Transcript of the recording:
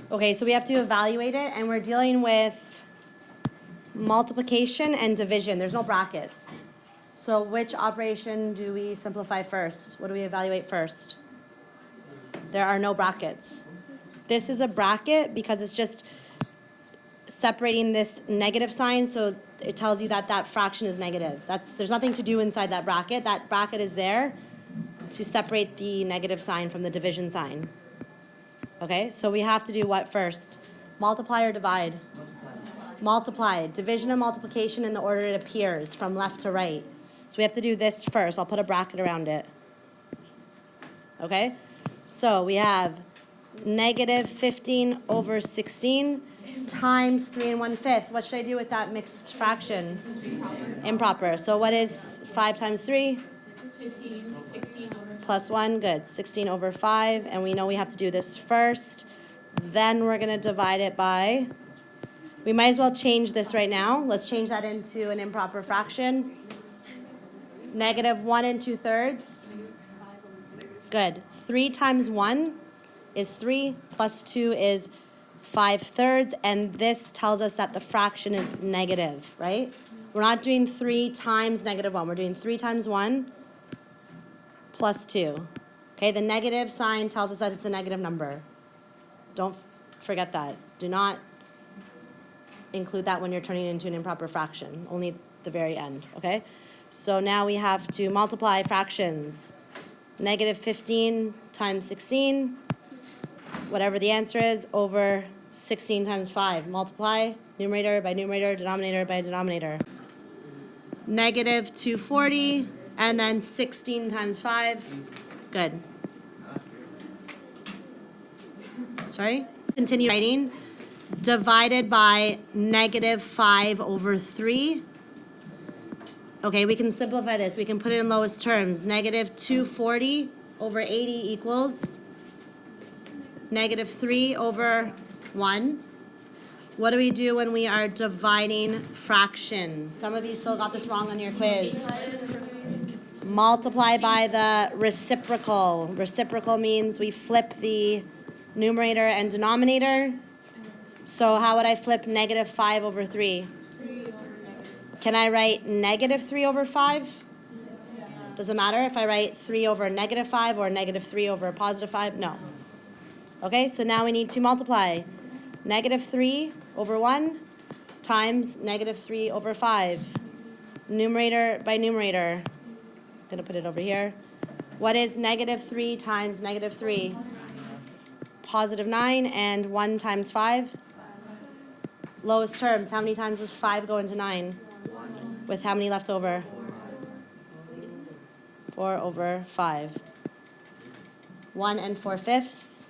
Okay, so we have to evaluate it, and we're dealing with multiplication and division. There's no brackets. So which operation do we simplify first? What do we evaluate first? There are no brackets. This is a bracket because it's just separating this negative sign, so it tells you that that fraction is negative. There's nothing to do inside that bracket. That bracket is there to separate the negative sign from the division sign. Okay, so we have to do what first? Multiply or divide? Multiply. Division and multiplication in the order it appears, from left to right. So we have to do this first. I'll put a bracket around it. Okay, so we have negative 15 over 16 times 3 1/5. What should I do with that mixed fraction? Improper. So what is 5 times 3? 15, 16 over Plus 1, good. 16 over 5, and we know we have to do this first. Then we're going to divide it by, we might as well change this right now. Let's change that into an improper fraction. Negative 1 2/3. Good. 3 times 1 is 3, plus 2 is 5/3, and this tells us that the fraction is negative, right? We're not doing 3 times negative 1. We're doing 3 times 1 plus 2. Okay, the negative sign tells us that it's a negative number. Don't forget that. Do not include that when you're turning it into an improper fraction, only the very end, okay? So now we have to multiply fractions. Negative 15 times 16, whatever the answer is, over 16 times 5. Multiply, numerator by numerator, denominator by denominator. Negative 240, and then 16 times 5. Good. Sorry? Continue writing. Divided by negative 5 over 3. Okay, we can simplify this. We can put it in lowest terms. Negative 240 over 80 equals negative 3 over 1. What do we do when we are dividing fractions? Some of you still got this wrong on your quiz. Multiply by the reciprocal. Reciprocal means we flip the numerator and denominator. So how would I flip negative 5 over 3? Can I write negative 3 over 5? Does it matter if I write 3 over negative 5 or negative 3 over positive 5? No. Okay, so now we need to multiply. Negative 3 over 1 times negative 3 over 5. Numerator by numerator. I'm going to put it over here. What is negative 3 times negative 3? Positive 9, and 1 times 5? Lowest terms, how many times does 5 go into 9? With how many left over? 4 over 5. 1 4/5.